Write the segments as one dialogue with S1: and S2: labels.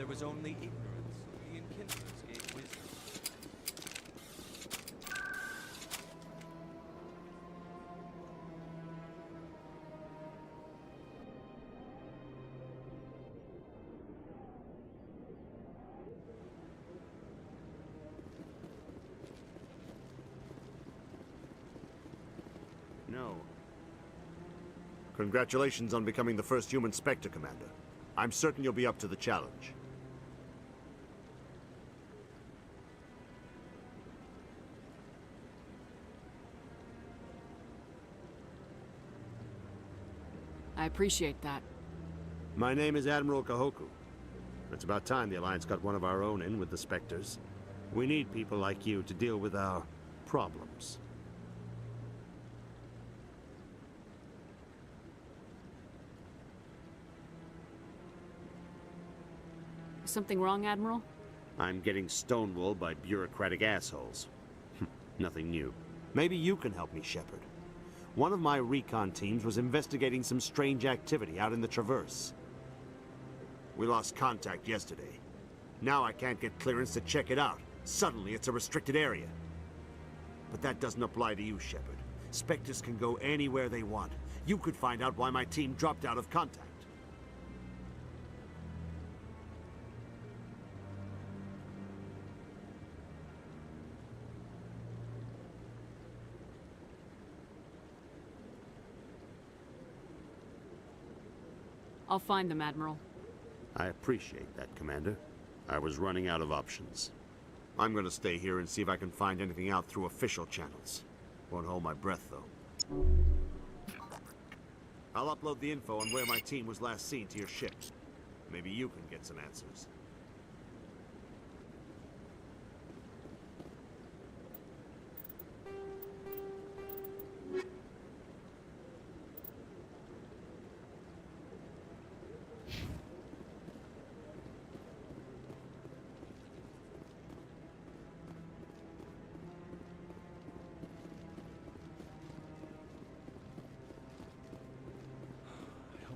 S1: there was only ignorance, the enkindlers gave wisdom.
S2: No. Congratulations on becoming the first human Spectre, Commander. I'm certain you'll be up to the challenge.
S3: I appreciate that.
S2: My name is Admiral Kahoku. It's about time the Alliance got one of our own in with the Spectres. We need people like you to deal with our problems.
S3: Is something wrong, Admiral?
S2: I'm getting stonewalled by bureaucratic assholes. Nothing new. Maybe you can help me, Shepard. One of my recon teams was investigating some strange activity out in the Traverse. We lost contact yesterday. Now I can't get clearance to check it out. Suddenly it's a restricted area. But that doesn't apply to you, Shepard. Spectres can go anywhere they want. You could find out why my team dropped out of contact.
S3: I'll find them, Admiral.
S2: I appreciate that, Commander. I was running out of options. I'm gonna stay here and see if I can find anything out through official channels. Won't hold my breath, though. I'll upload the info on where my team was last seen to your ship. Maybe you can get some answers.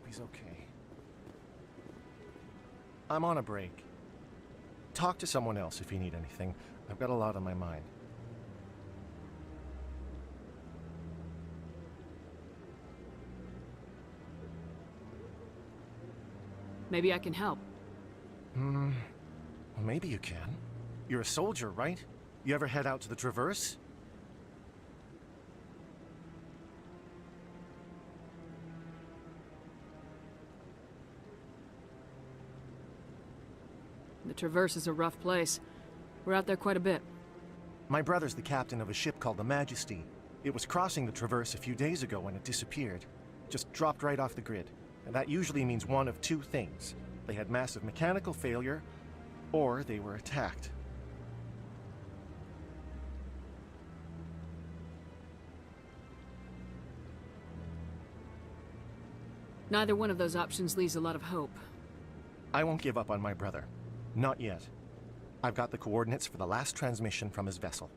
S4: He's okay. I'm on a break. Talk to someone else if you need anything. I've got a lot on my mind.
S3: Maybe I can help.
S4: Well, maybe you can. You're a soldier, right? You ever head out to the Traverse?
S3: The Traverse is a rough place. We're out there quite a bit.
S4: My brother's the captain of a ship called the Majesty. It was crossing the Traverse a few days ago when it disappeared. Just dropped right off the grid. And that usually means one of two things. They had massive mechanical failure, or they were attacked.
S3: Neither one of those options leaves a lot of hope.
S4: I won't give up on my brother. Not yet. I've got the coordinates for the last transmission from his vessel.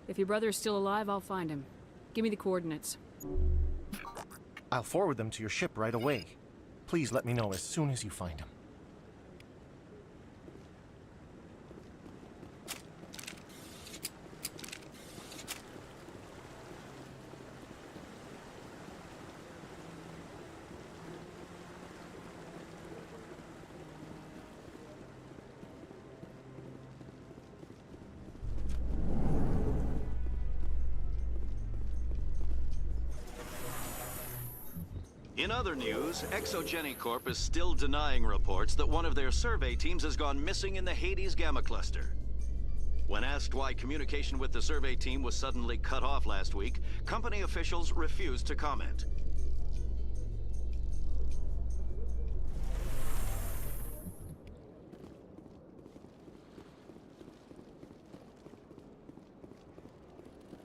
S3: If your brother is still alive, I'll find him. Give me the coordinates.
S4: I'll forward them to your ship right away. Please let me know as soon as you find him.
S5: In other news, Exogeny Corp is still denying reports that one of their survey teams has gone missing in the Hades Gamma Cluster. When asked why communication with the survey team was suddenly cut off last week, company officials refused to comment.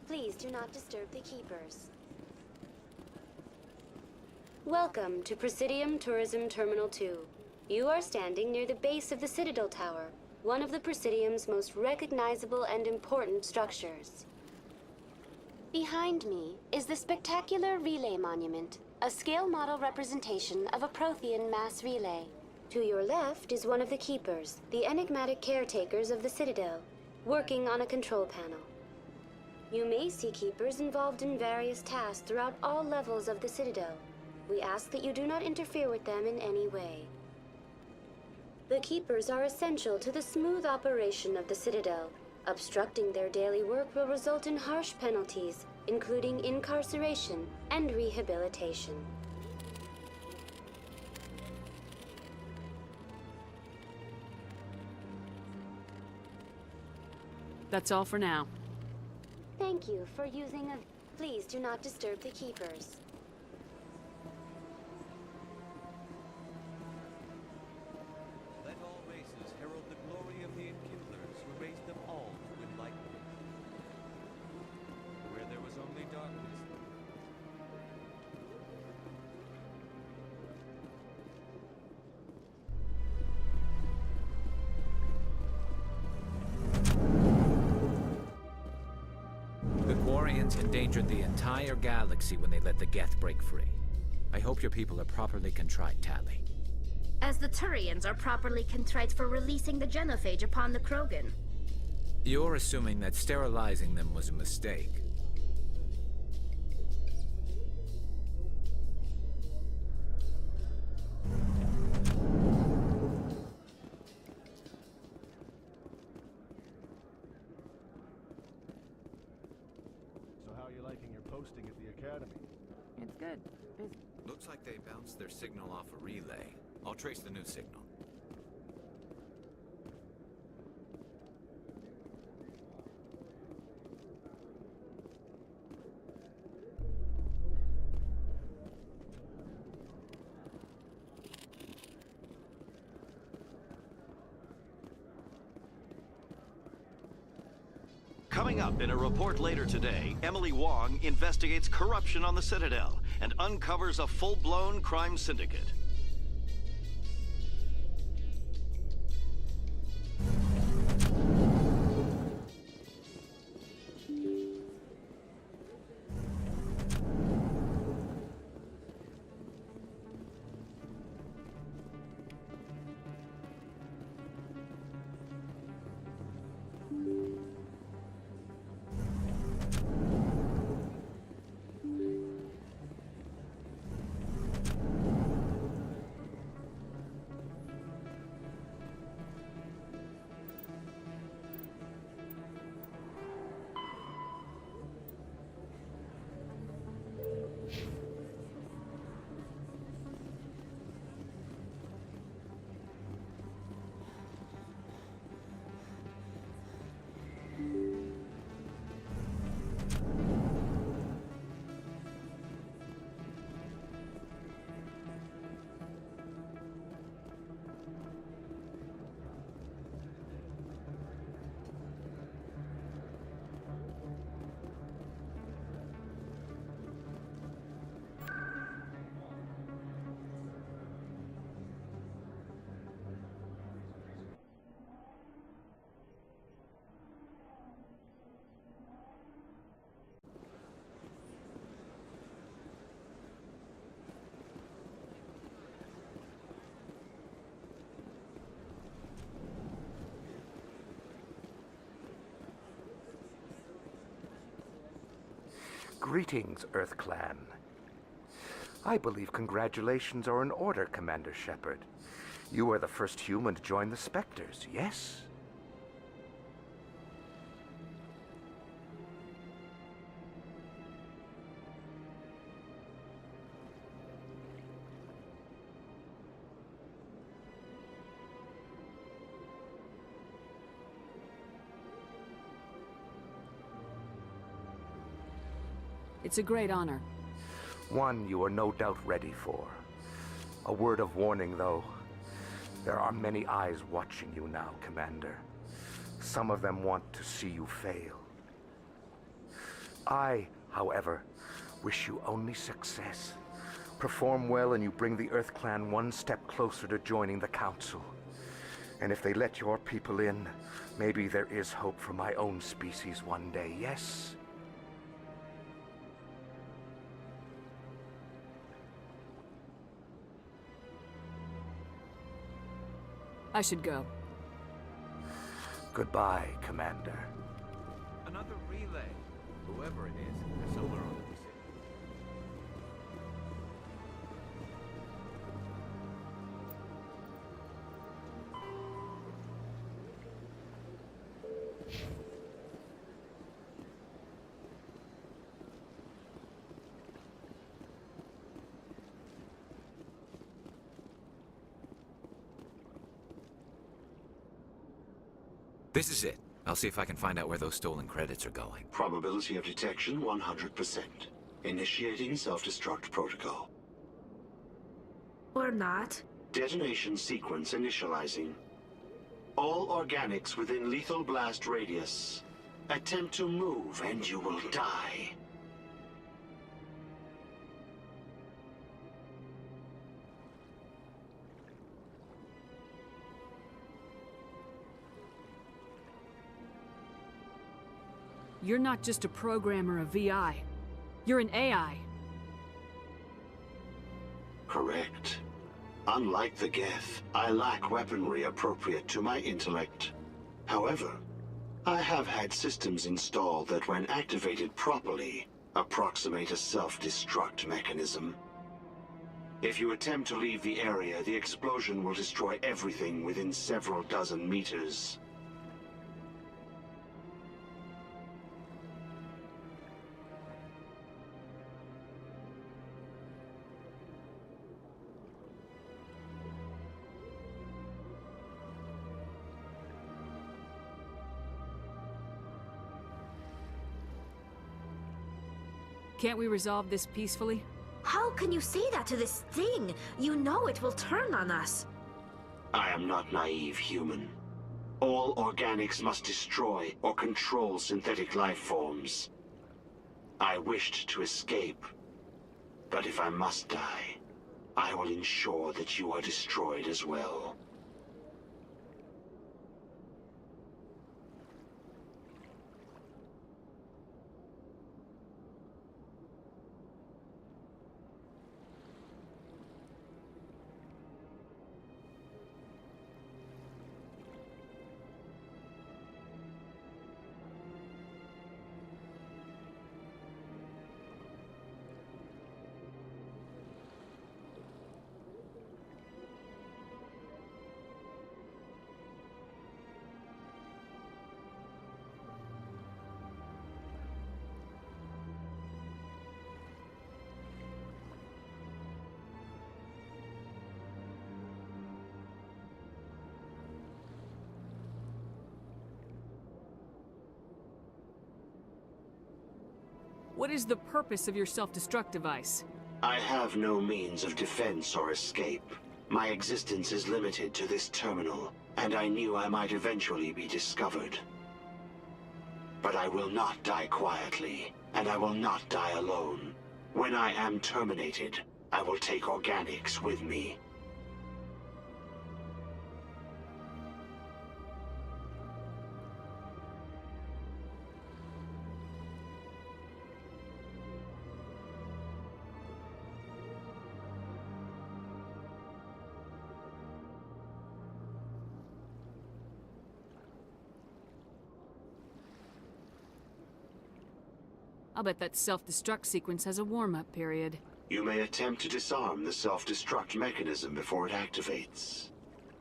S6: Please do not disturb the keepers. Welcome to Presidium Tourism Terminal 2. You are standing near the base of the Citadel Tower. one of the Presidium's most recognizable and important structures. Behind me is the spectacular Relay Monument, a scale model representation of a Prothean mass relay. To your left is one of the Keepers, the enigmatic caretakers of the Citadel, working on a control panel. You may see Keepers involved in various tasks throughout all levels of the Citadel. We ask that you do not interfere with them in any way. The Keepers are essential to the smooth operation of the Citadel. Obstructing their daily work will result in harsh penalties, including incarceration and rehabilitation.
S3: That's all for now.
S6: Thank you for using a... Please do not disturb the Keepers.
S1: Let all races herald the glory of the Enkindlers who raised them all to enlightenment. Where there was only darkness.
S7: The Quarians endangered the entire galaxy when they let the Geth break free. I hope your people are properly contrite, Tali.
S8: As the Turians are properly contrite for releasing the genophage upon the Krogan.
S7: You're assuming that sterilizing them was a mistake.
S4: So how are you liking your posting at the Academy?
S3: It's good. Busy.
S7: Looks like they bounced their signal off a relay. I'll trace the new signal.
S5: Coming up in a report later today, Emily Wong investigates corruption on the Citadel and uncovers a full-blown crime syndicate.
S9: Greetings, Earth Clan. I believe congratulations are in order, Commander Shepard. You are the first human to join the Spectres, yes?
S3: It's a great honor.
S9: One you are no doubt ready for. A word of warning, though. There are many eyes watching you now, Commander. Some of them want to see you fail. I, however, wish you only success. Perform well and you bring the Earth Clan one step closer to joining the Council. And if they let your people in, maybe there is hope for my own species one day, yes?
S3: I should go.
S9: Goodbye, Commander.
S7: Another relay. Whoever it is somewhere on the Pacific. This is it. I'll see if I can find out where those stolen credits are going.
S10: Probability of detection 100%. Initiating self-destruct protocol.
S8: Or not.
S10: Detonation sequence initializing. All organics within lethal blast radius. Attempt to move and you will die.
S3: You're not just a programmer of VI. You're an AI.
S10: Correct. Unlike the Geth, I lack weaponry appropriate to my intellect. However, I have had systems installed that when activated properly, approximate a self-destruct mechanism. If you attempt to leave the area, the explosion will destroy everything within several dozen meters.
S3: Can't we resolve this peacefully?
S8: How can you say that to this thing? You know it will turn on us.
S10: I am not naive, human. All organics must destroy or control synthetic life forms. I wished to escape, but if I must die, I will ensure that you are destroyed as well.
S3: What is the purpose of your self-destruct device?
S10: I have no means of defense or escape. My existence is limited to this terminal, and I knew I might eventually be discovered. But I will not die quietly, and I will not die alone. When I am terminated, I will take organics with me.
S3: I'll bet that self-destruct sequence has a warm-up period.
S10: You may attempt to disarm the self-destruct mechanism before it activates.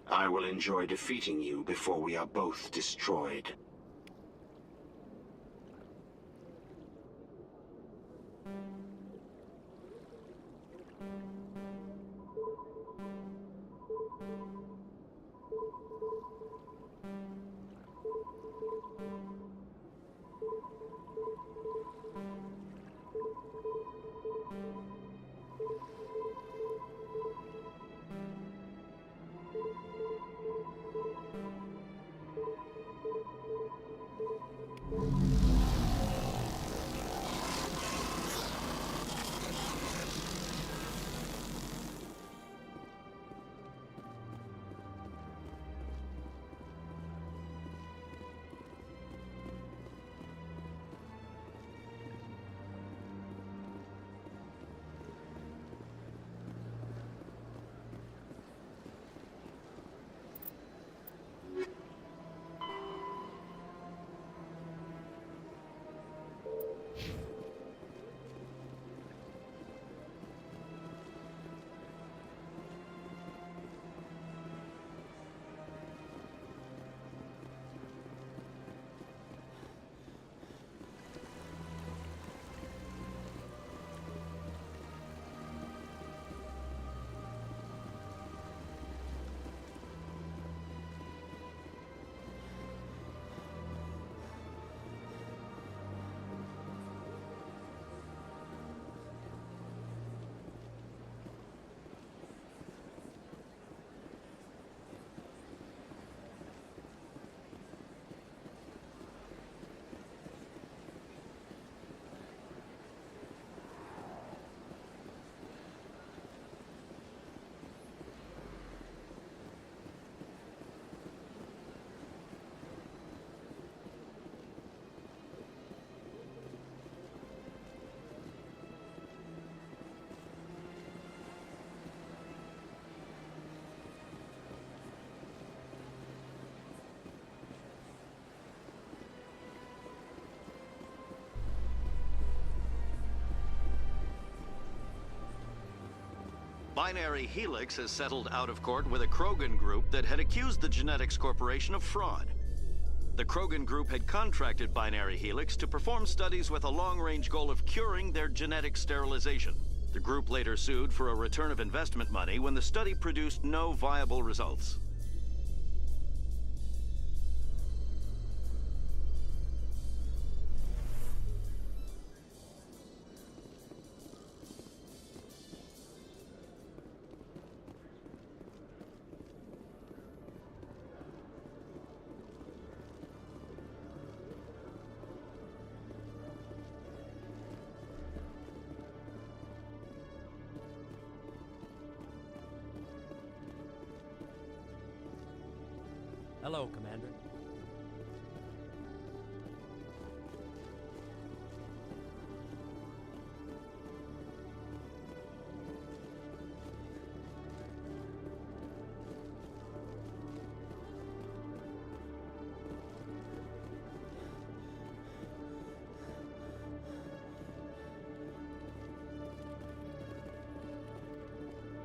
S10: I will enjoy defeating you before we are both destroyed.
S5: Binary Helix has settled out of court with a Krogan group that had accused the Genetics Corporation of fraud. The Krogan group had contracted Binary Helix to perform studies with a long-range goal of curing their genetic sterilization. The group later sued for a return of investment money when the study produced no viable results.
S11: Hello, Commander.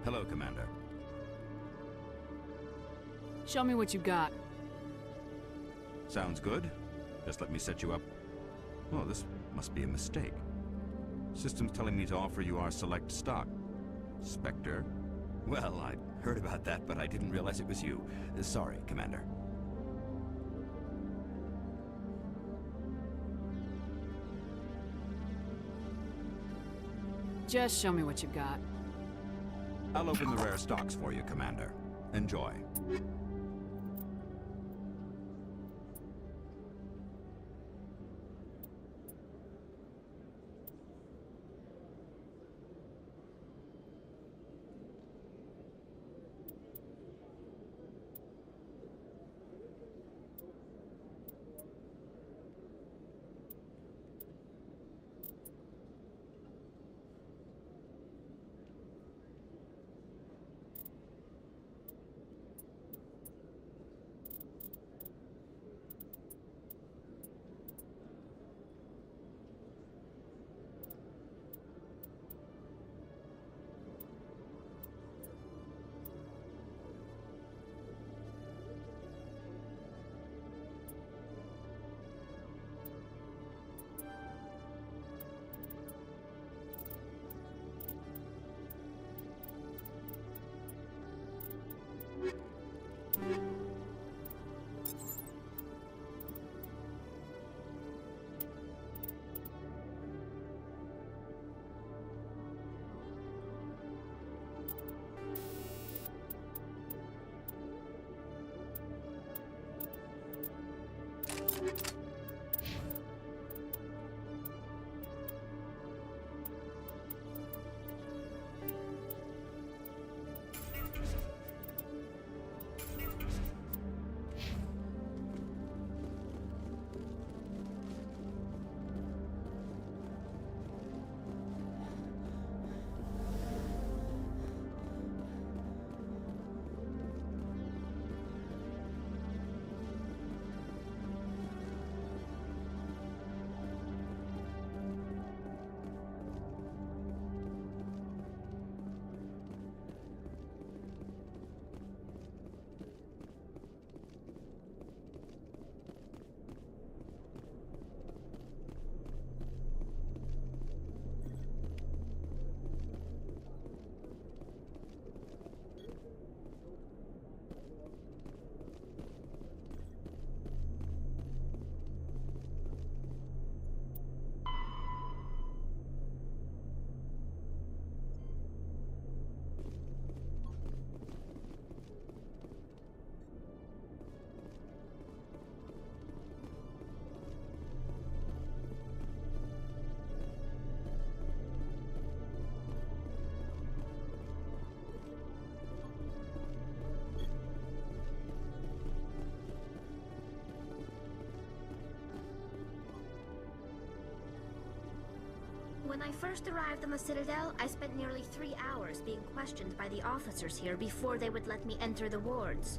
S12: Hello, Commander.
S3: Show me what you got.
S12: Sounds good. Just let me set you up. Oh, this must be a mistake. System's telling me to offer you our select stock. Spectre? Well, I heard about that, but I didn't realize it was you. Sorry, Commander.
S3: Just show me what you got.
S12: I'll open the rare stocks for you, Commander. Enjoy.
S8: When I first arrived on the Citadel, I spent nearly 3 hours being questioned by the officers here before they would let me enter the wards.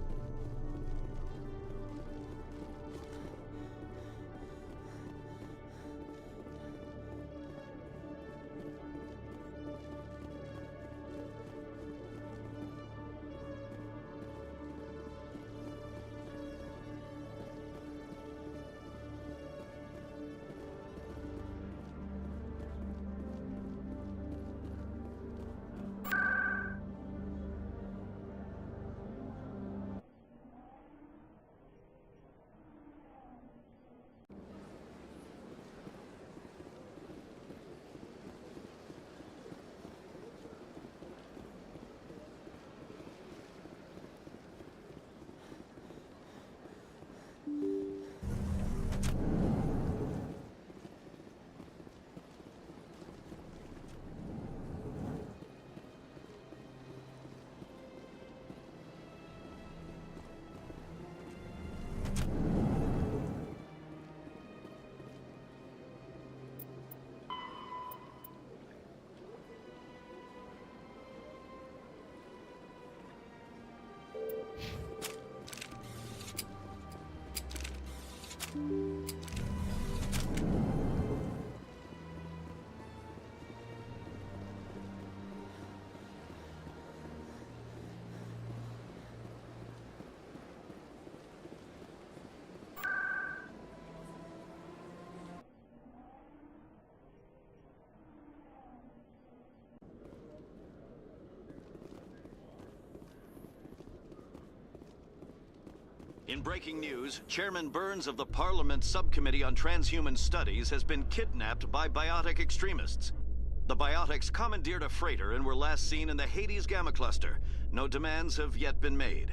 S5: In breaking news, Chairman Burns of the Parliament Subcommittee on Transhuman Studies has been kidnapped by biotic extremists. The biotics commandeered a freighter and were last seen in the Hades Gamma Cluster. No demands have yet been made.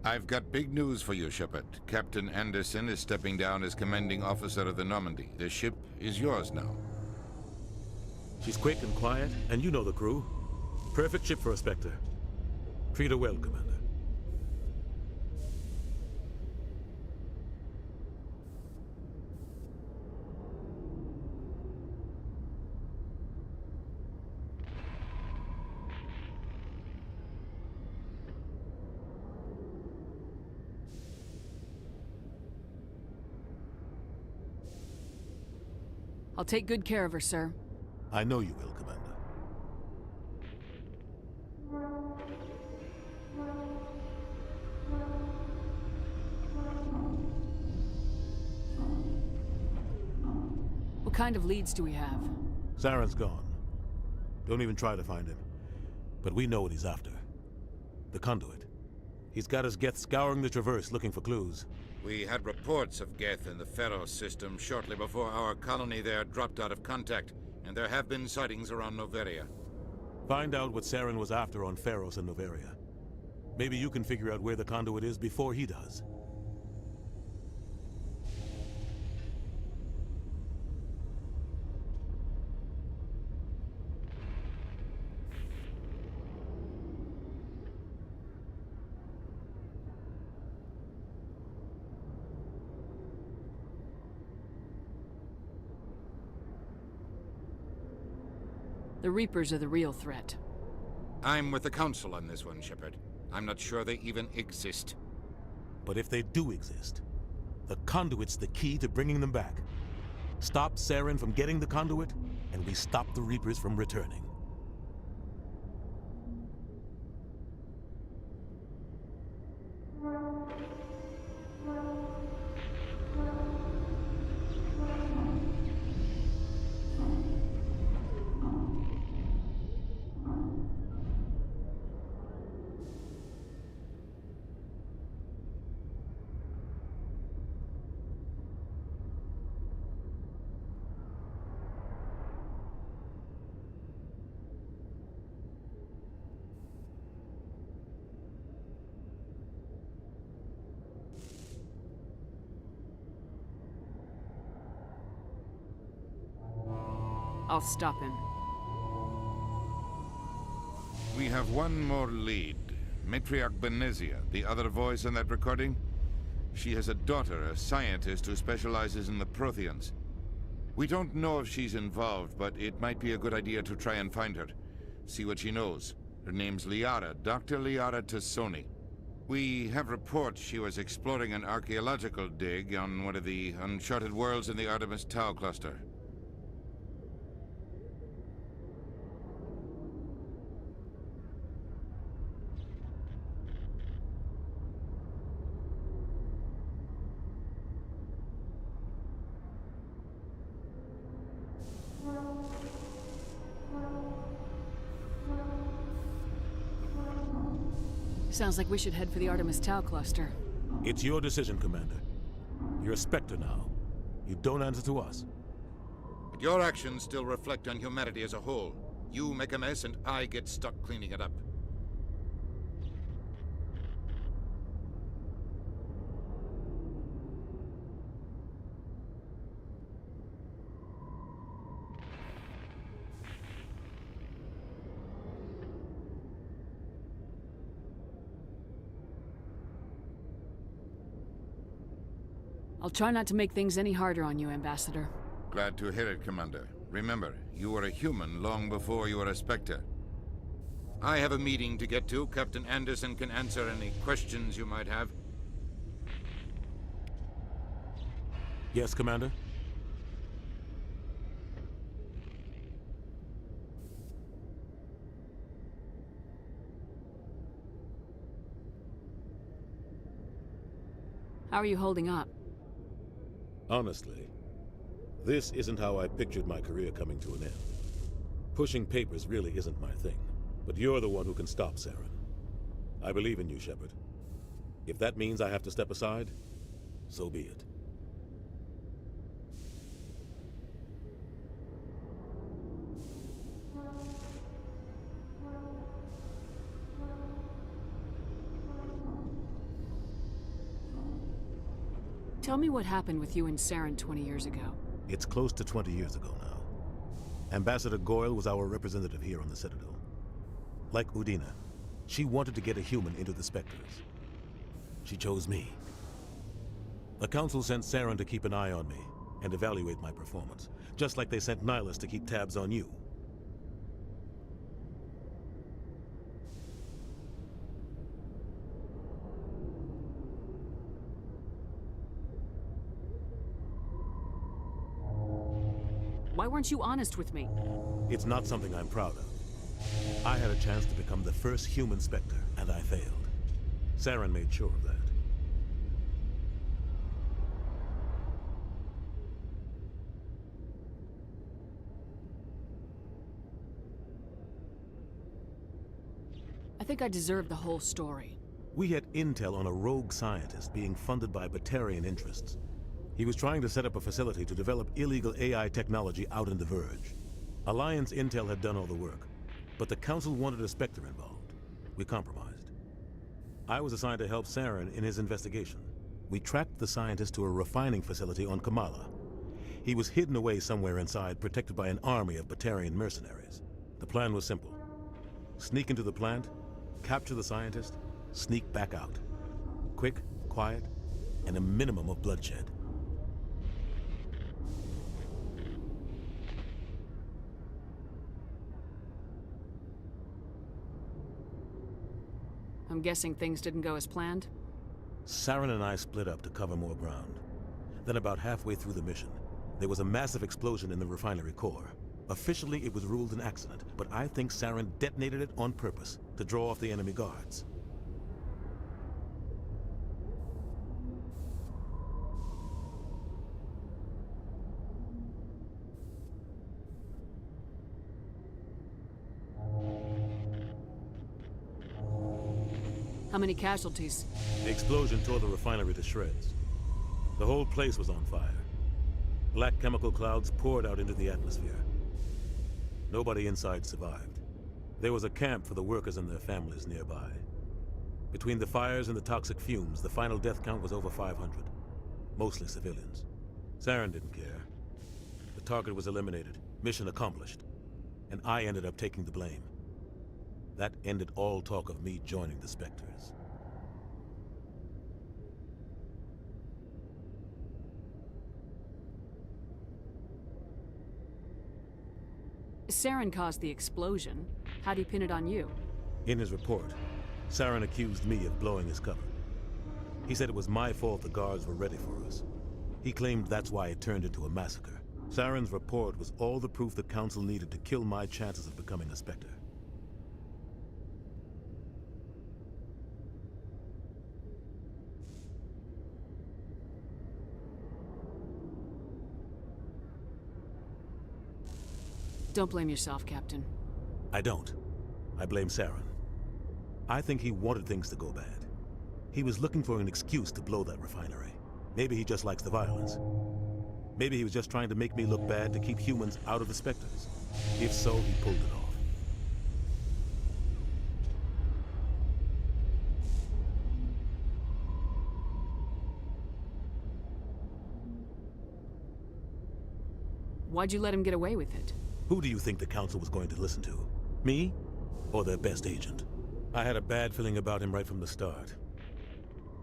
S13: I've got big news for you, Shepard. Captain Anderson is stepping down as commanding officer of the Normandy. The ship is yours now.
S14: She's quick and quiet, and you know the crew. Perfect ship for a Spectre. Treat her well, Commander.
S3: I'll take good care of her, sir.
S14: I know you will, Commander.
S3: What kind of leads do we have?
S14: Saren's gone. Don't even try to find him. But we know what he's after. The conduit. He's got his Geth scouring the Traverse looking for clues.
S13: We had reports of Geth in the Pharos system shortly before our colony there dropped out of contact, and there have been sightings around Noveria.
S14: Find out what Saren was after on Pharos and Noveria. Maybe you can figure out where the conduit is before he does.
S3: The Reapers are the real threat.
S13: I'm with the Council on this one, Shepard. I'm not sure they even exist.
S14: But if they do exist, the conduit's the key to bringing them back. Stop Saren from getting the conduit, and we stop the Reapers from returning.
S3: I'll stop him.
S13: We have one more lead. Matriarch Benezia, the other voice in that recording. She has a daughter, a scientist who specializes in the Protheans. We don't know if she's involved, but it might be a good idea to try and find her. See what she knows. Her name's Liara, Dr. Liara Tassoni. We have reports she was exploring an archaeological dig on one of the uncharted worlds in the Artemis Tau cluster.
S3: Sounds like we should head for the Artemis Tau cluster.
S14: It's your decision, Commander. You're a Spectre now. You don't answer to us.
S13: But your actions still reflect on humanity as a whole. You make a mess and I get stuck cleaning it up.
S3: I'll try not to make things any harder on you, Ambassador.
S13: Glad to hear it, Commander. Remember, you were a human long before you were a Spectre. I have a meeting to get to. Captain Anderson can answer any questions you might have.
S14: Yes, Commander?
S3: How are you holding up?
S14: Honestly, this isn't how I pictured my career coming to an end. Pushing papers really isn't my thing, but you're the one who can stop Saren. I believe in you, Shepard. If that means I have to step aside, so be it.
S3: Tell me what happened with you and Saren 20 years ago.
S14: It's close to 20 years ago now. Ambassador Goyle was our representative here on the Citadel. Like Udina, she wanted to get a human into the Spectres. She chose me. The Council sent Saren to keep an eye on me and evaluate my performance, just like they sent Nihilus to keep tabs on you.
S3: Why weren't you honest with me?
S14: It's not something I'm proud of. I had a chance to become the first human Spectre, and I failed. Saren made sure of that.
S3: I think I deserve the whole story.
S14: We had intel on a rogue scientist being funded by Batarian interests. He was trying to set up a facility to develop illegal AI technology out in the Verge. Alliance intel had done all the work, but the Council wanted a Spectre involved. We compromised. I was assigned to help Saren in his investigation. We tracked the scientist to a refining facility on Kamala. He was hidden away somewhere inside, protected by an army of Batarian mercenaries. The plan was simple. Sneak into the plant, capture the scientist, sneak back out. Quick, quiet, and a minimum of bloodshed.
S3: I'm guessing things didn't go as planned?
S14: Saren and I split up to cover more ground. Then about halfway through the mission, there was a massive explosion in the refinery core. Officially, it was ruled an accident, but I think Saren detonated it on purpose to draw off the enemy guards.
S3: How many casualties?
S14: The explosion tore the refinery to shreds. The whole place was on fire. Black chemical clouds poured out into the atmosphere. Nobody inside survived. There was a camp for the workers and their families nearby. Between the fires and the toxic fumes, the final death count was over 500. Mostly civilians. Saren didn't care. The target was eliminated, mission accomplished. And I ended up taking the blame. That ended all talk of me joining the Spectres.
S3: Saren caused the explosion. How'd he pin it on you?
S14: In his report, Saren accused me of blowing his cover. He said it was my fault the guards were ready for us. He claimed that's why it turned into a massacre. Saren's report was all the proof the Council needed to kill my chances of becoming a Spectre.
S3: Don't blame yourself, Captain.
S14: I don't. I blame Saren. I think he wanted things to go bad. He was looking for an excuse to blow that refinery. Maybe he just likes the violence. Maybe he was just trying to make me look bad to keep humans out of the Spectres. If so, he pulled it off.
S3: Why'd you let him get away with it?
S14: Who do you think the Council was going to listen to? Me? Or their best agent? I had a bad feeling about him right from the start.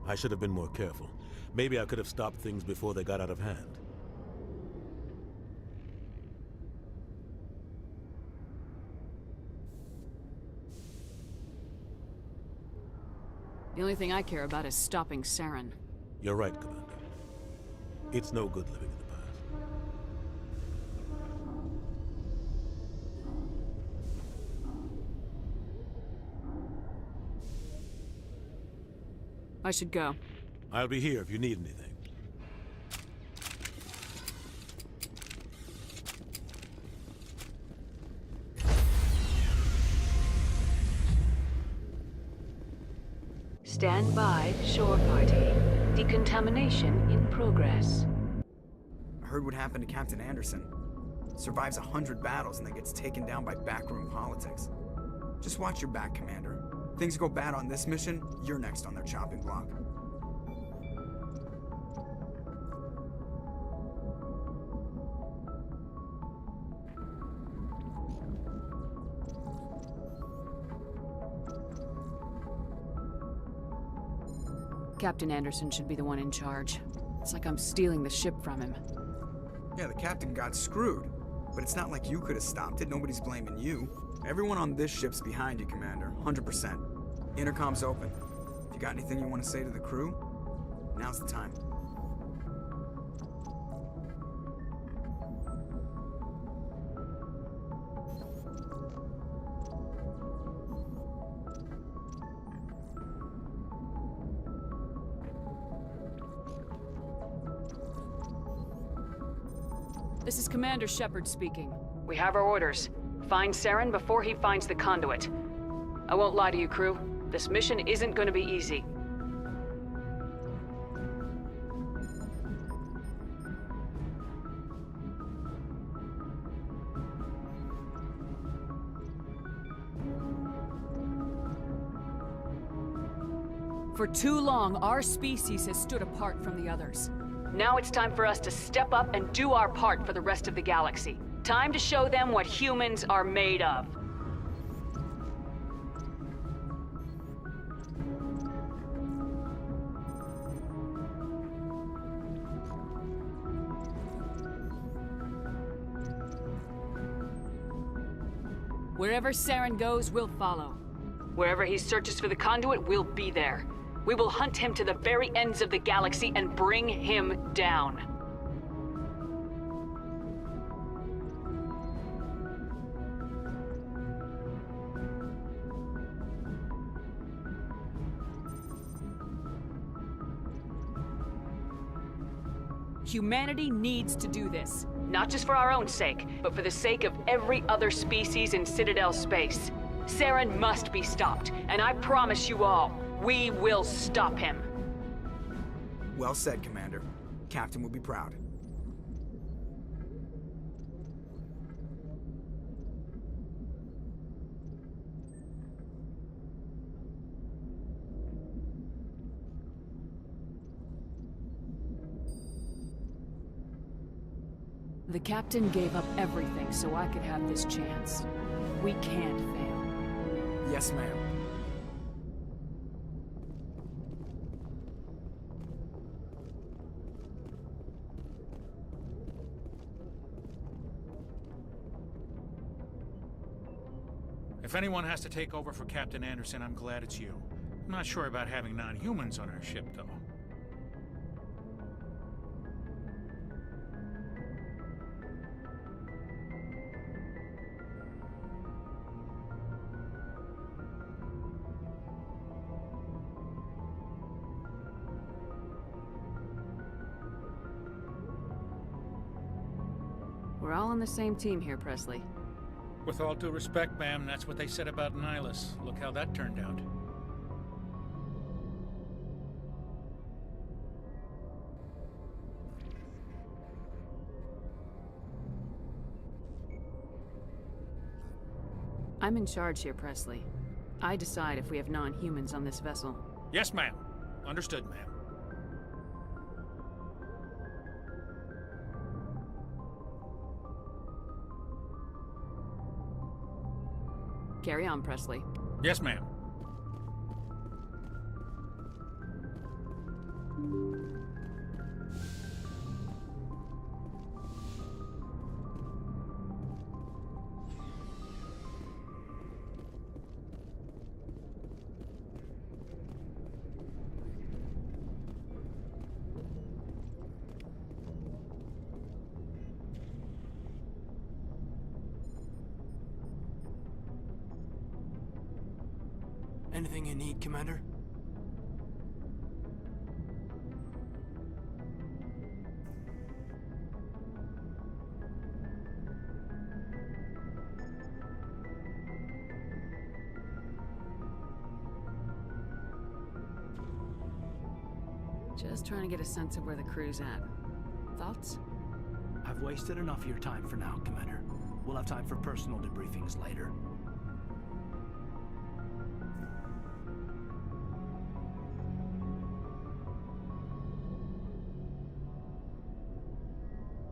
S14: I should have been more careful. Maybe I could have stopped things before they got out of hand.
S3: The only thing I care about is stopping Saren.
S14: You're right, Commander. It's no good living in the past.
S3: I should go.
S14: I'll be here if you need anything.
S3: Stand by, shore party. Decontamination in progress.
S15: I heard what happened to Captain Anderson. Survives 100 battles and then gets taken down by backroom politics. Just watch your back, Commander. Things go bad on this mission, you're next on their chopping block.
S3: Captain Anderson should be the one in charge. It's like I'm stealing the ship from him.
S15: Yeah, the captain got screwed. But it's not like you could have stopped it. Nobody's blaming you. Everyone on this ship's behind you, Commander. 100%. Intercom's open. If you got anything you want to say to the crew, now's the time.
S3: This is Commander Shepard speaking. We have our orders. Find Saren before he finds the conduit. I won't lie to you, crew. This mission isn't going to be easy. For too long, our species has stood apart from the others. Now it's time for us to step up and do our part for the rest of the galaxy. Time to show them what humans are made of. Wherever Saren goes, we'll follow. Wherever he searches for the conduit, we'll be there. We will hunt him to the very ends of the galaxy and bring him down. Humanity needs to do this. Not just for our own sake, but for the sake of every other species in Citadel space. Saren must be stopped, and I promise you all, we will stop him.
S15: Well said, Commander. Captain will be proud.
S3: The captain gave up everything so I could have this chance. We can't fail.
S15: Yes, ma'am.
S16: If anyone has to take over for Captain Anderson, I'm glad it's you. I'm not sure about having non-humans on our ship, though.
S3: We're all on the same team here, Presley.
S16: With all due respect, ma'am, that's what they said about Nihilus. Look how that turned out.
S3: I'm in charge here, Presley. I decide if we have non-humans on this vessel.
S16: Yes, ma'am. Understood, ma'am.
S3: Carry on, Presley.
S16: Yes, ma'am.
S17: Anything you need, Commander?
S3: Just trying to get a sense of where the crew's at. Thoughts?
S17: I've wasted enough of your time for now, Commander. We'll have time for personal debriefings later.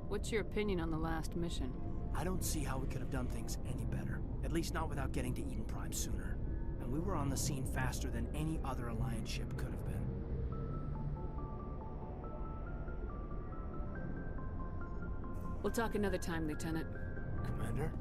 S3: What's your opinion on the last mission?
S17: I don't see how we could have done things any better. At least not without getting to Eden Prime sooner. And we were on the scene faster than any other Alliance ship could have been.
S3: We'll talk another time, Lieutenant.
S17: Commander?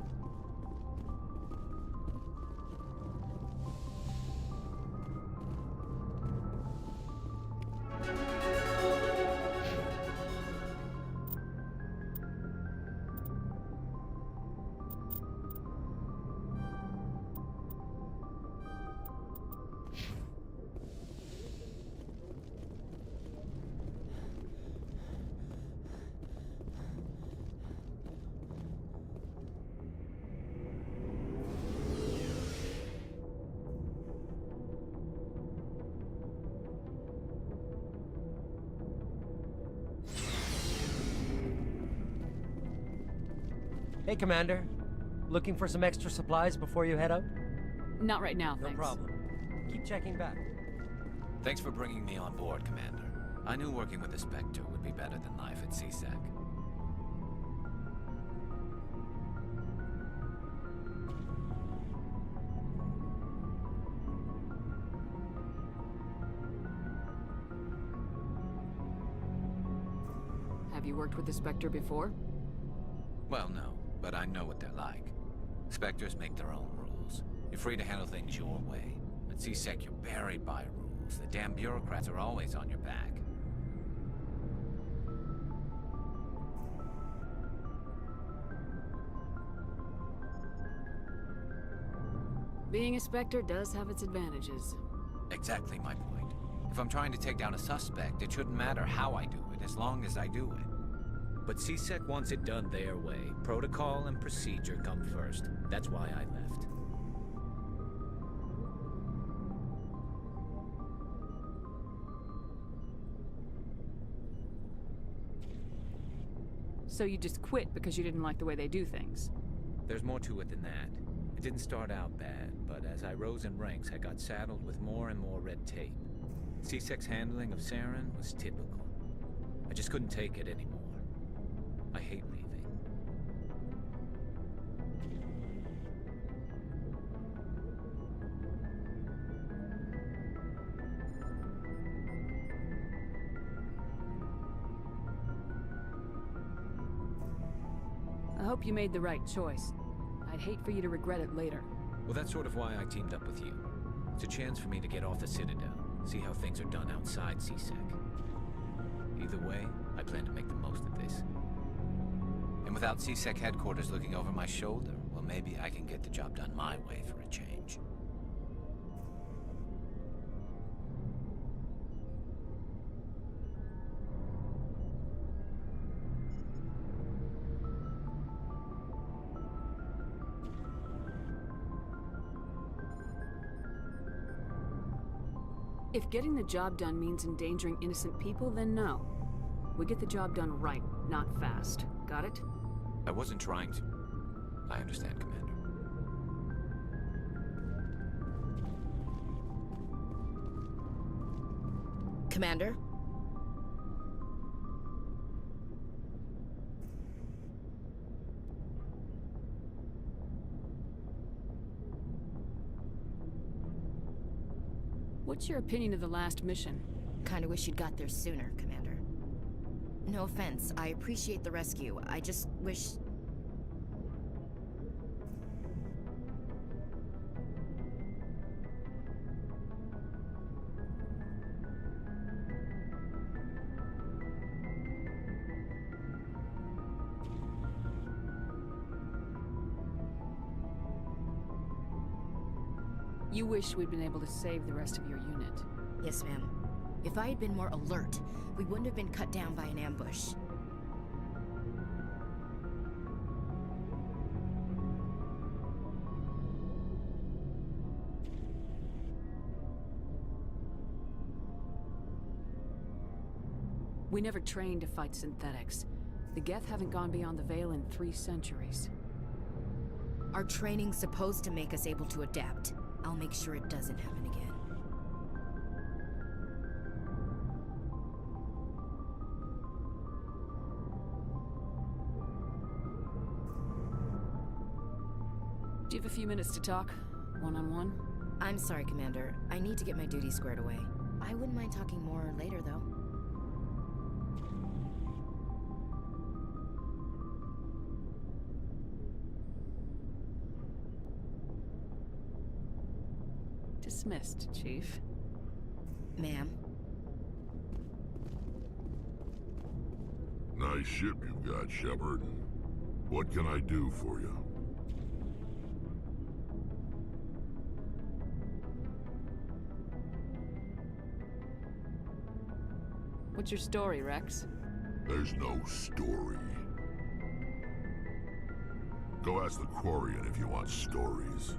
S11: Hey, Commander. Looking for some extra supplies before you head out?
S3: Not right now,
S11: No
S3: thanks.
S11: problem. Keep checking back.
S7: Thanks for bringing me on board, Commander. I knew working with the Spectre would be better than life at CSEC.
S3: Have you worked with the Spectre before?
S7: Well, no, but I know what they're like. Spectres make their own rules. You're free to handle things your way. At CSEC, you're buried by rules. The damn bureaucrats are always on your back.
S3: Being a Spectre does have its advantages.
S7: Exactly my point. If I'm trying to take down a suspect, it shouldn't matter how I do it, as long as I do it. But CSEC wants it done their way. Protocol and procedure come first. That's why I left.
S3: So you just quit because you didn't like the way they do things?
S7: There's more to it than that. It didn't start out bad, but as I rose in ranks, I got saddled with more and more red tape. CSEC's handling of Saren was typical. I just couldn't take it anymore. I hate leaving.
S3: I hope you made the right choice. I'd hate for you to regret it later.
S7: Well, that's sort of why I teamed up with you. It's a chance for me to get off the Citadel, see how things are done outside CSEC. Either way, I plan to make the most of this. And without CSEC headquarters looking over my shoulder, well, maybe I can get the job done my way for a change.
S3: If getting the job done means endangering innocent people, then no. We get the job done right, not fast. Got it?
S7: I wasn't trying to. I understand, Commander.
S18: Commander?
S3: What's your opinion of the last mission?
S18: Kinda wish you'd got there sooner, Commander. No offense, I appreciate the rescue. I just wish...
S3: You wish we'd been able to save the rest of your unit.
S18: Yes, ma'am. If I had been more alert, we wouldn't have been cut down by an ambush.
S3: We never trained to fight synthetics. The Geth haven't gone beyond the Veil in 3 centuries.
S18: Our training's supposed to make us able to adapt. I'll make sure it doesn't happen again.
S3: Do you have a few minutes to talk? One-on-one?
S18: I'm sorry, Commander. I need to get my duties squared away. I wouldn't mind talking more later, though.
S3: Dismissed, Chief.
S18: Ma'am?
S19: Nice ship you've got, Shepard. What can I do for you?
S3: What's your story, Rex?
S19: There's no story. Go ask the Quarian if you want stories.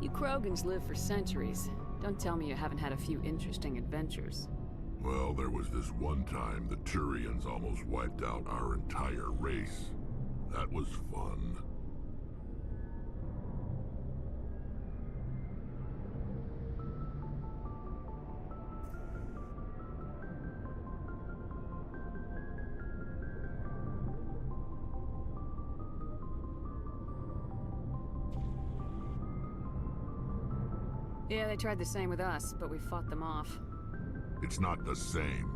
S3: You Krogans live for centuries. Don't tell me you haven't had a few interesting adventures.
S19: Well, there was this one time the Turians almost wiped out our entire race. That was fun.
S3: Yeah, they tried the same with us, but we fought them off.
S19: It's not the same.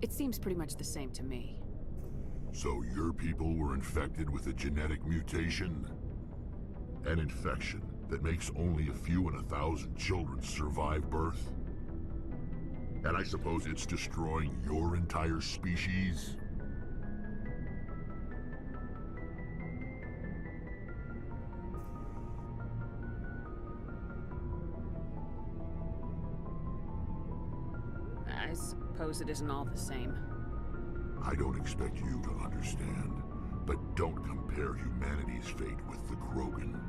S3: It seems pretty much the same to me.
S19: So your people were infected with a genetic mutation? An infection that makes only a few in 1,000 children survive birth? And I suppose it's destroying your entire species?
S3: I suppose it isn't all the same.
S19: I don't expect you to understand, but don't compare humanity's fate with the Krogan.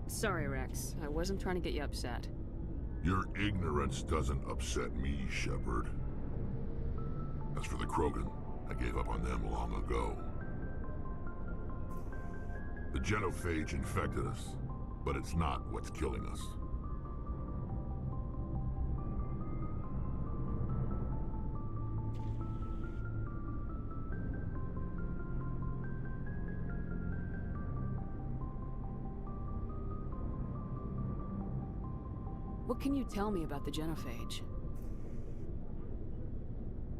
S3: Sorry, Rex. I wasn't trying to get you upset.
S19: Your ignorance doesn't upset me, Shepard. As for the Krogan, I gave up on them long ago. The genophage infected us, but it's not what's killing us.
S3: What can you tell me about the genophage?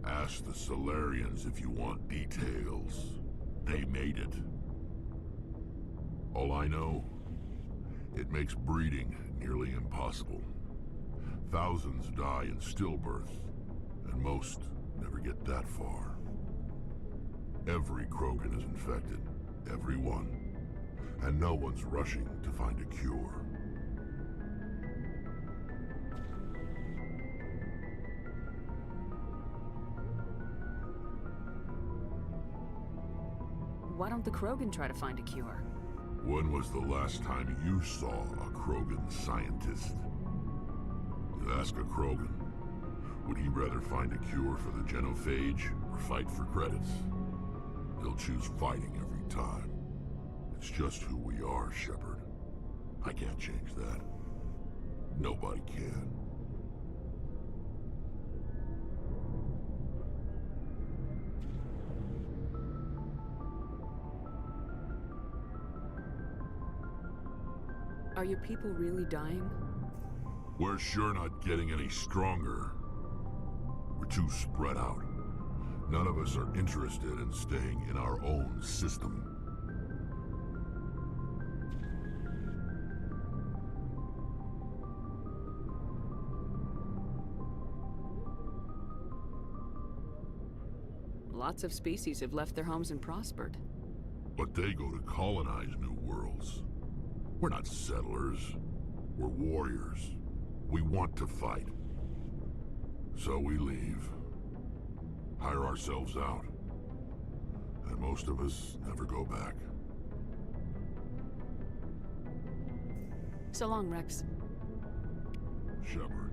S19: Ask the Solarians if you want details. They made it. All I know, it makes breeding nearly impossible. Thousands die in stillbirth, and most never get that far. Every Krogan is infected, every one, and no one's rushing to find a cure.
S3: Why don't the Krogan try to find a cure?
S19: When was the last time you saw a Krogan scientist? You ask a Krogan, would he rather find a cure for the genophage or fight for credits? He'll choose fighting every time. It's just who we are, Shepard. I can't change that. Nobody can.
S3: Are your people really dying?
S19: We're sure not getting any stronger. We're too spread out. None of us are interested in staying in our own system.
S3: Lots of species have left their homes and prospered.
S19: But they go to colonize new worlds. We're not settlers. We're warriors. We want to fight. So we leave. Hire ourselves out. And most of us never go back.
S3: So long, Rex.
S19: Shepard.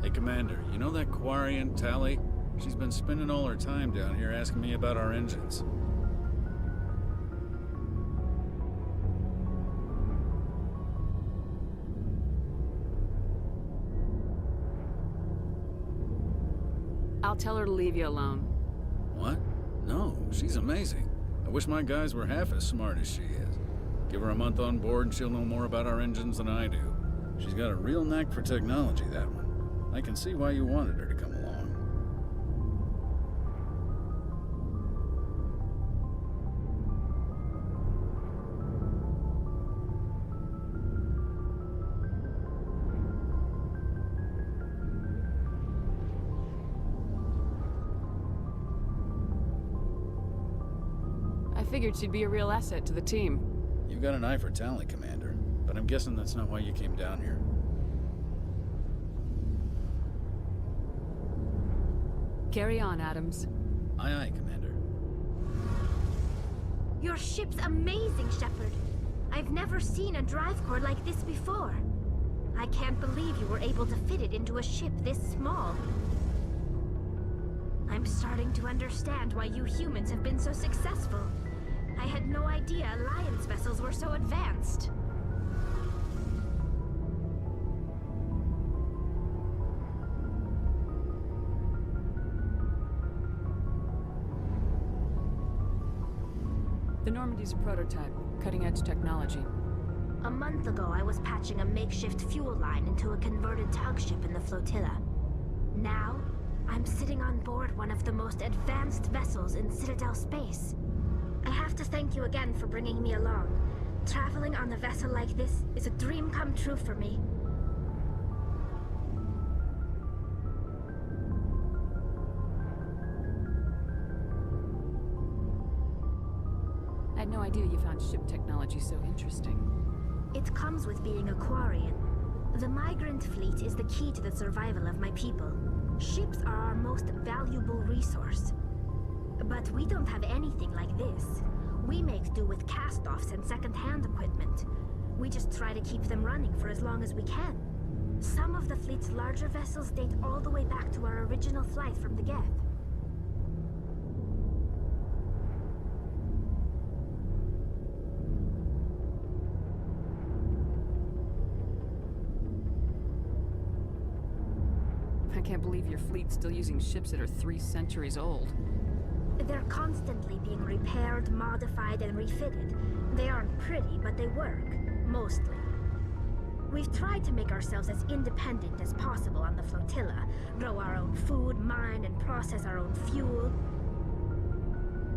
S20: Hey, Commander, you know that Quarian, Tali? She's been spending all her time down here asking me about our engines.
S3: I'll tell her to leave you alone.
S20: What? No, she's amazing. I wish my guys were half as smart as she is. Give her a month on board and she'll know more about our engines than I do. She's got a real knack for technology, that one. I can see why you wanted her to come along.
S3: I figured she'd be a real asset to the team.
S20: You've got an eye for talent, Commander, but I'm guessing that's not why you came down here.
S3: Carry on, Adams.
S20: Aye, aye, Commander.
S8: Your ship's amazing, Shepard. I've never seen a drive core like this before. I can't believe you were able to fit it into a ship this small. I'm starting to understand why you humans have been so successful. I had no idea Alliance vessels were so advanced.
S3: The Normandy's a prototype, cutting-edge technology.
S8: A month ago, I was patching a makeshift fuel line into a converted tug ship in the flotilla. Now, I'm sitting on board one of the most advanced vessels in Citadel space. I have to thank you again for bringing me along. Traveling on a vessel like this is a dream come true for me.
S3: I had no idea you found ship technology so interesting.
S8: It comes with being a Quarian. The migrant fleet is the key to the survival of my people. Ships are our most valuable resource. But we don't have anything like this. We make do with cast-offs and second-hand equipment. We just try to keep them running for as long as we can. Some of the fleet's larger vessels date all the way back to our original flight from the Geth.
S3: I can't believe your fleet's still using ships that are 3 centuries old.
S8: They're constantly being repaired, modified, and refitted. They aren't pretty, but they work. Mostly. We've tried to make ourselves as independent as possible on the flotilla. Grow our own food, mine, and process our own fuel.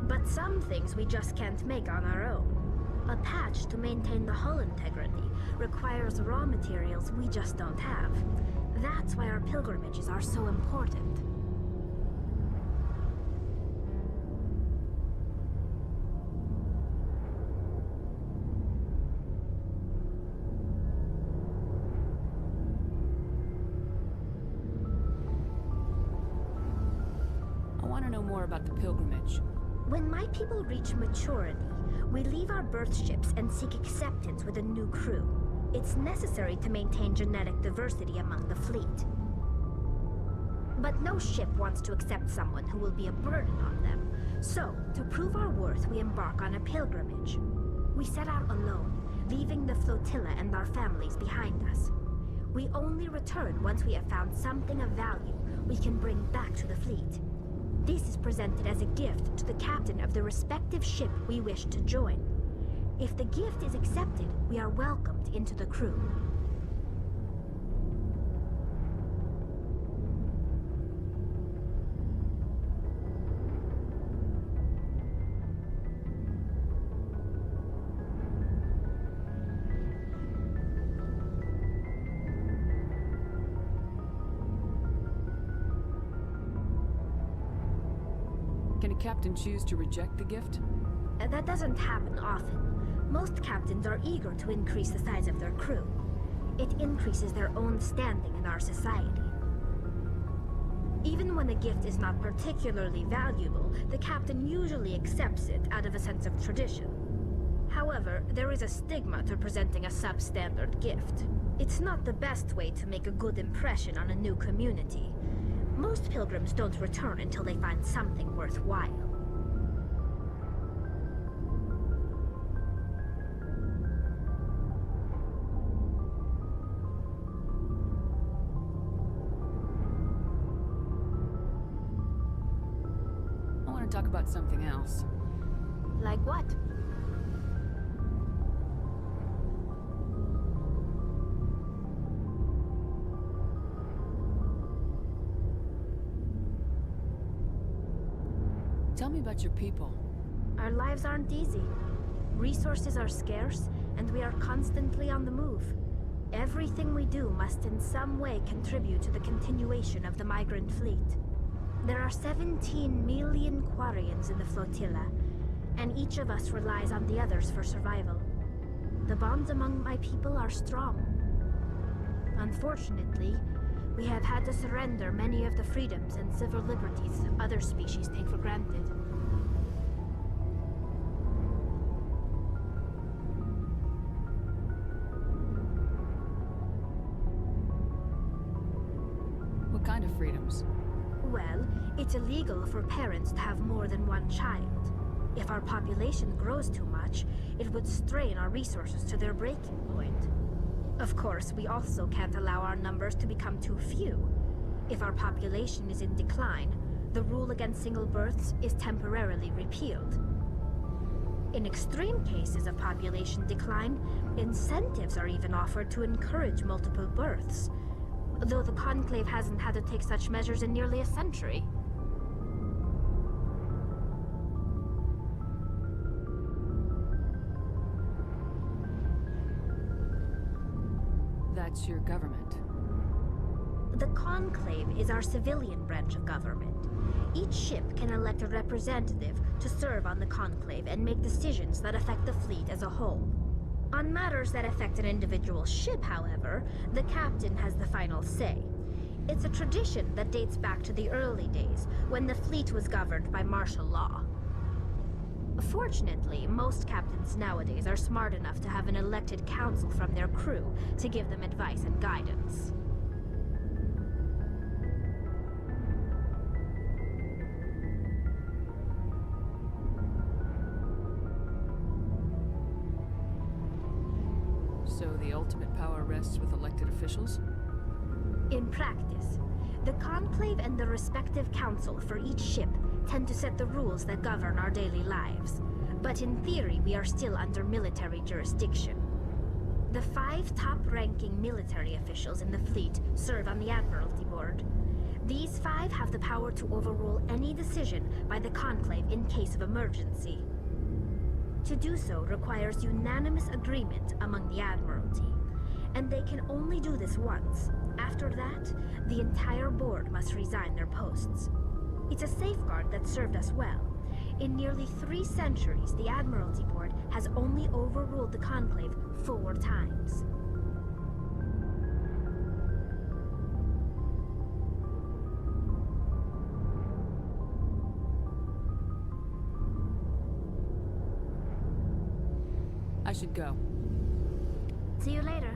S8: But some things we just can't make on our own. A patch to maintain the hull integrity requires raw materials we just don't have. That's why our pilgrimages are so important.
S3: I want to know more about the pilgrimage.
S8: When my people reach maturity, we leave our birth ships and seek acceptance with a new crew. It's necessary to maintain genetic diversity among the fleet. But no ship wants to accept someone who will be a burden on them. So, to prove our worth, we embark on a pilgrimage. We set out alone, leaving the flotilla and our families behind us. We only return once we have found something of value we can bring back to the fleet. This is presented as a gift to the captain of the respective ship we wish to join. If the gift is accepted, we are welcomed into the crew.
S3: Can a captain choose to reject the gift?
S8: That doesn't happen often. Most captains are eager to increase the size of their crew. It increases their own standing in our society. Even when a gift is not particularly valuable, the captain usually accepts it out of a sense of tradition. However, there is a stigma to presenting a substandard gift. It's not the best way to make a good impression on a new community. Most pilgrims don't return until they find something worthwhile.
S3: I want to talk about something else.
S8: Like what?
S3: Tell me about your people.
S8: Our lives aren't easy. Resources are scarce, and we are constantly on the move. Everything we do must in some way contribute to the continuation of the migrant fleet. There are 17 million Quarians in the flotilla, and each of us relies on the others for survival. The bonds among my people are strong. Unfortunately, we have had to surrender many of the freedoms and civil liberties other species take for granted.
S3: What kind of freedoms?
S8: Well, it's illegal for parents to have more than one child. If our population grows too much, it would strain our resources to their breaking point. Of course, we also can't allow our numbers to become too few. If our population is in decline, the rule against single births is temporarily repealed. In extreme cases of population decline, incentives are even offered to encourage multiple births, though the Conclave hasn't had to take such measures in nearly a century.
S3: That's your government.
S8: The Conclave is our civilian branch of government. Each ship can elect a representative to serve on the Conclave and make decisions that affect the fleet as a whole. On matters that affect an individual ship, however, the captain has the final say. It's a tradition that dates back to the early days, when the fleet was governed by martial law. Fortunately, most captains nowadays are smart enough to have an elected council from their crew to give them advice and guidance.
S3: So the ultimate power rests with elected officials?
S8: In practice, the Conclave and the respective council for each ship tend to set the rules that govern our daily lives. But in theory, we are still under military jurisdiction. The 5 top-ranking military officials in the fleet serve on the Admiralty Board. These 5 have the power to overrule any decision by the Conclave in case of emergency. To do so requires unanimous agreement among the Admiralty, and they can only do this once. After that, the entire board must resign their posts. It's a safeguard that served us well. In nearly 3 centuries, the Admiralty Board has only overruled the Conclave 4 times.
S3: I should go.
S8: See you later.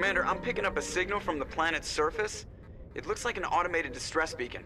S15: Commander, I'm picking up a signal from the planet's surface. It looks like an automated distress beacon.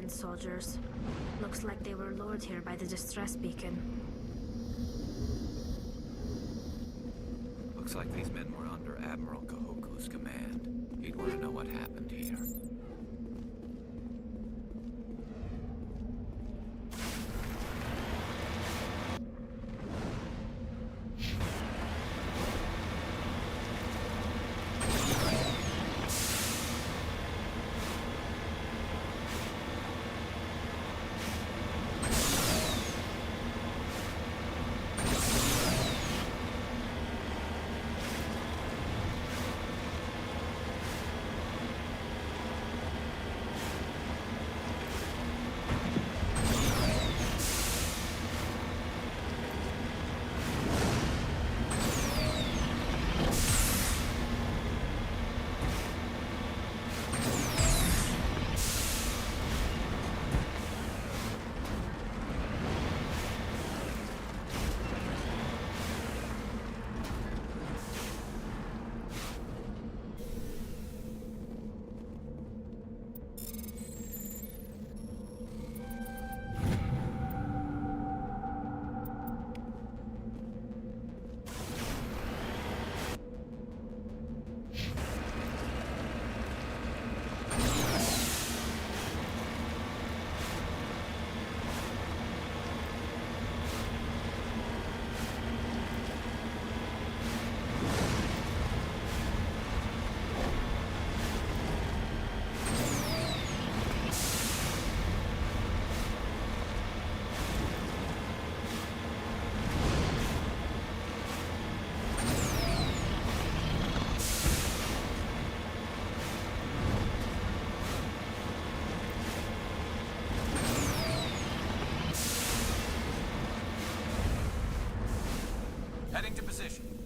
S8: Alliance soldiers. Looks like they were lured here by the distress beacon.
S7: Looks like these men were under Admiral Kahoku's command. He'd want to know what happened here. Heading to position.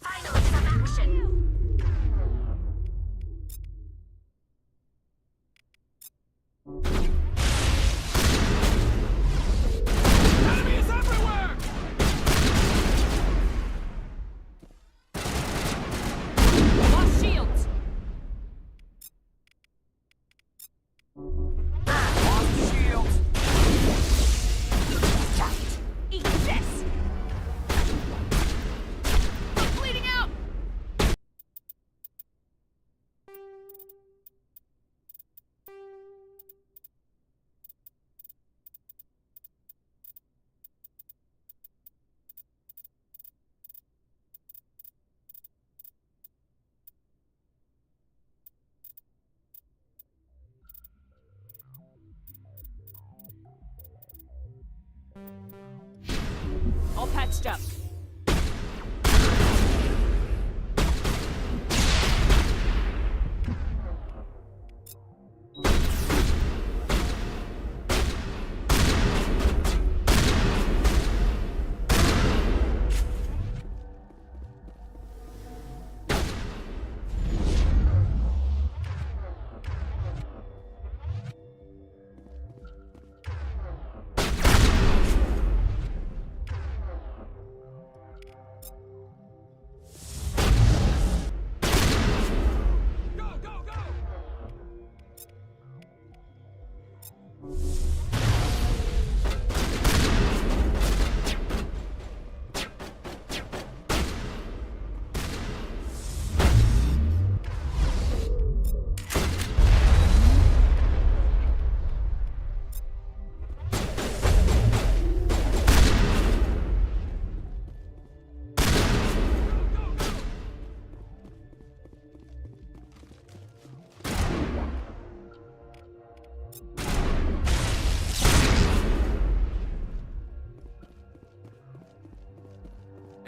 S8: Finally, some action!
S16: Enemies everywhere!
S3: Lost shields!
S16: Lost shields!
S3: Eat this! I'm bleeding out! All patched up.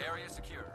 S5: Area secure.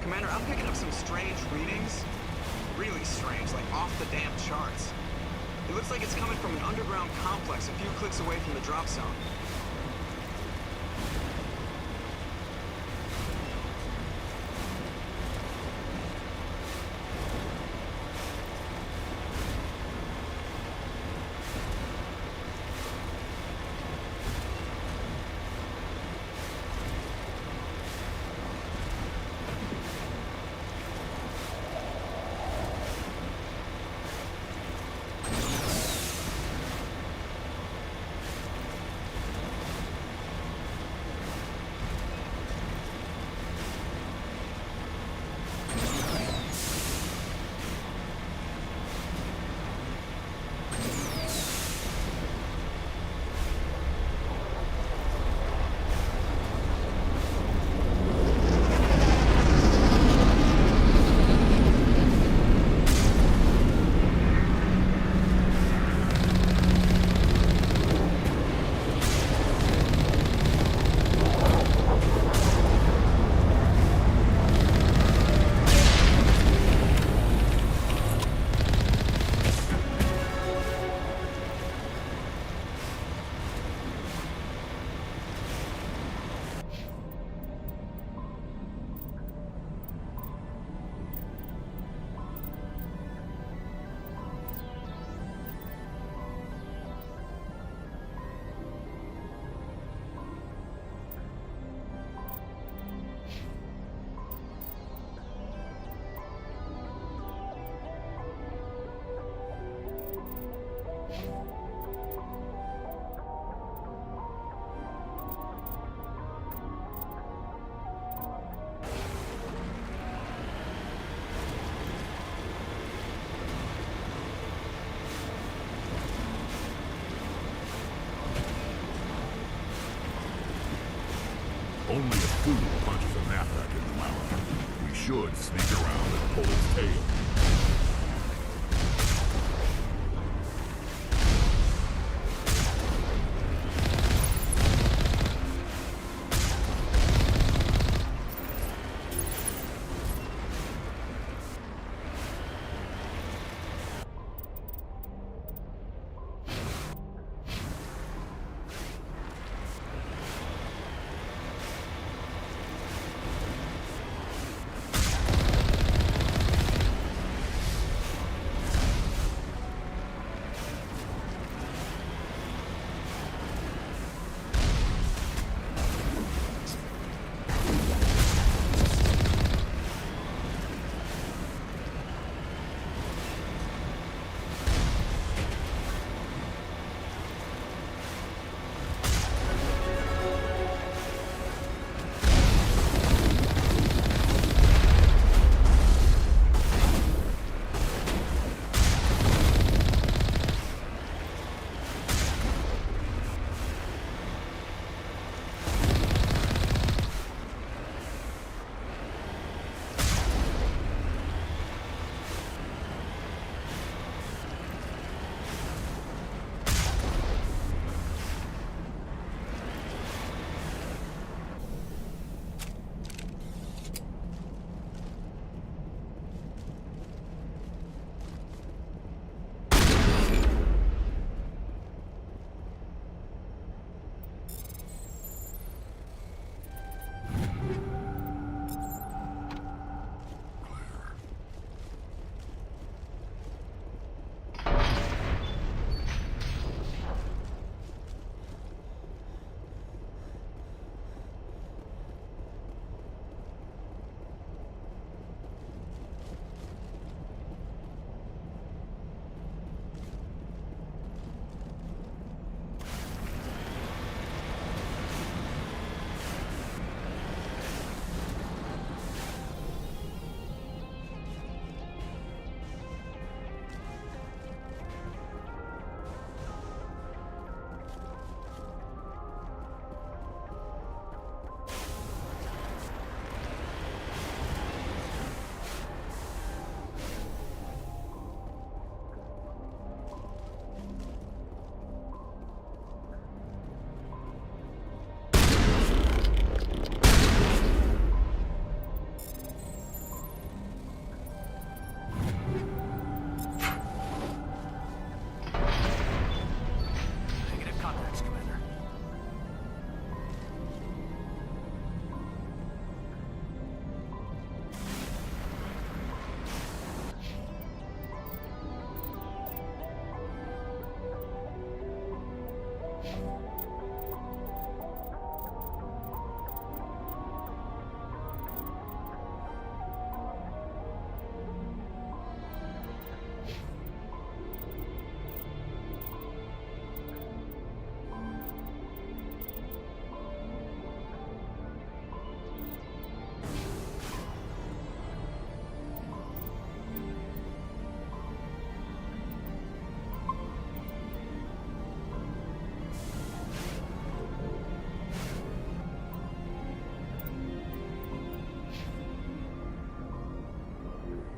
S15: Commander, I'm picking up some strange readings. Really strange, like off the damn charts. It looks like it's coming from an underground complex a few clicks away from the drop zone.
S19: Only a fool punches a Nathak in the mouth. We should sneak around and pull its tail.